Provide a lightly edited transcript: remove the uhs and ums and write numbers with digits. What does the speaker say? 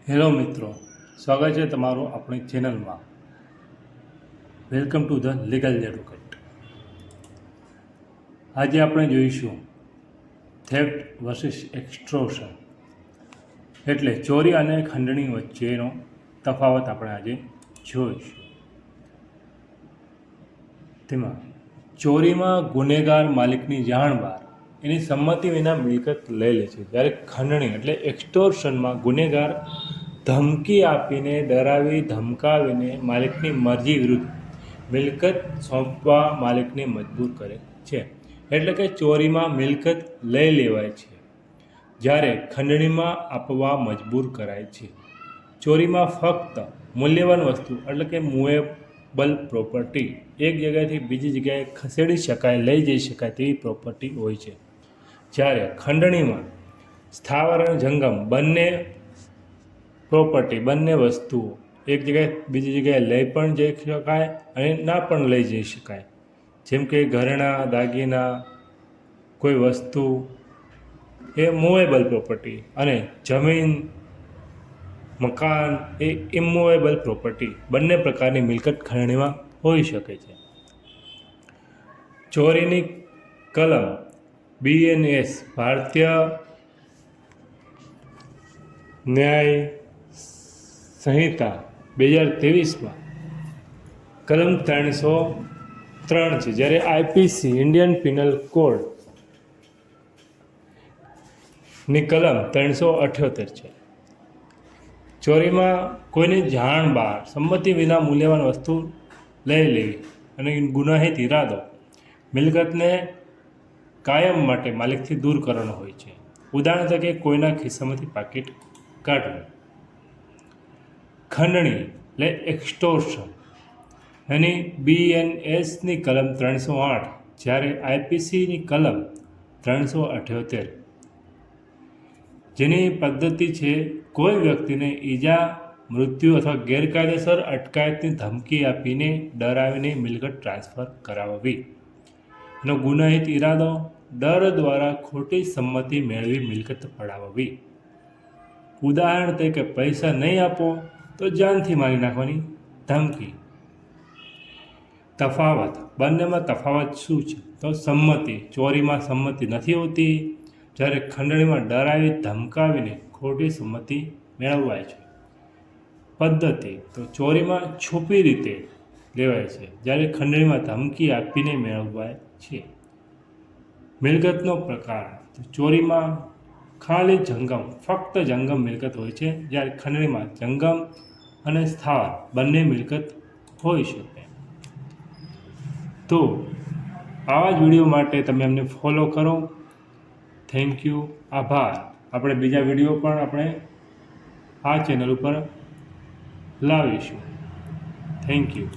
Hello મિત્રો, સ્વાગત છે તમારું આપણી ચેનલમાં. Welcome to the legal advocate. આજે આપણે જોઈશું થેફ્ટ વર્સિસ એક્સ્ટોર્શન, એટલે ચોરી અને ખંડણી વચ્ચેનો તફાવત આપણે આજે જોઈશું. તેમાં ચોરીમાં ગુનેગાર માલિકની જાણ બહાર એની સંમતિ વિના મિલકત લઈ લે છે, જ્યારે ખંડણી એટલે એક્સ્ટોર્શનમાં ગુનેગાર ધમકી આપીને, ડરાવી ધમકાવીને માલિકની મરજી વિરુદ્ધ મિલકત સોંપવા માલિકને મજબૂર કરે છે. એટલે કે ચોરીમાં મિલકત લઈ લેવાય છે, જ્યારે ખંડણીમાં આપવા મજબૂર કરાય છે. ચોરીમાં ફક્ત મૂલ્યવાન વસ્તુ એટલે કે મૂવેબલ પ્રોપર્ટી એક જગ્યાએથી બીજી જગ્યાએ ખસેડી શકાય, લઈ જઈ શકાય તેવી પ્રોપર્ટી હોય છે, જ્યારે ખંડણીમાં સ્થાવર અને જંગમ બંને પ્રોપર્ટી, બંને વસ્તુઓ એક જગ્યાએ બીજી જગ્યાએ લઈ પણ જઈ શકાય અને ના પણ લઈ જઈ શકાય. જેમ કે ઘરેણાં, દાગીના, કોઈ વસ્તુ એ મૂવેબલ પ્રોપર્ટી અને જમીન, મકાન એ ઇમૂવેબલ પ્રોપર્ટી. બંને પ્રકારની મિલકત ખંડણીમાં હોઈ શકે છે. ચોરીની કલમ BNS ભારતીય ન્યાય સંહિતા 2023માં કલમ 303 છે, જ્યારે IPC ઇન્ડિયન પિનલ કોડની કલમ 378 છે. ચોરીમાં કોઈની જાણ બહાર સંમતિ વિના મૂલ્યવાન વસ્તુ લઈ લેવી અને ગુનાહિત ઇરાદો મિલકતને કાયમ માટે માલિકથી દૂર કરવાનો હોય છે. ઉદાહરણ તરીકે કોઈના ખિસ્સામાંથી પાકીટ કાઢવું. ખંડણી એટલે એક્સ્ટોર્શન એની BNSની કલમ 308, જ્યારે IPCની કલમ 378, જેની પદ્ધતિ છે કોઈ વ્યક્તિને ઈજા, મૃત્યુ અથવા ગેરકાયદેસર અટકાયતની ધમકી આપીને, ડરાવીને મિલકત ટ્રાન્સફર કરાવવી. એનો ગુનાહિત ઇરાદો ડર દ્વારા ખોટી સંમતિ મેળવી મિલકત પડાવવી. ઉદાહરણ તરીકે પૈસા નહીં આપો તો જાનથી મારી નાખવાની ધમકી. તફાવત, બંનેમાં તફાવત શું છે? તો સંમતિ. ચોરીમાં સંમતિ નથી હોતી, જ્યારે ખંડણીમાં ડરાવી ધમકાવીને ખોટી સંમતિ મેળવાય છે. પદ્ધતિ, તો ચોરીમાં છુપી રીતે લેવાય છે, જ્યારે ખંડણીમાં ધમકી આપીને મેળવાય છે. મિલકતનો પ્રકાર, તો ચોરીમાં ખાલી જંગમ, ફક્ત જંગમ મિલકત હોય છે, જ્યારે ખંડણીમાં જંગમ અને સ્થાવર બંને મિલકત હોઈ શકે. તો આવા જ વિડીયો માટે તમે અમને ફોલો કરો. થેન્ક યુ, આભાર. આપણે બીજા વિડીયો પણ આપણે આ ચેનલ ઉપર લાવીશું. Thank you.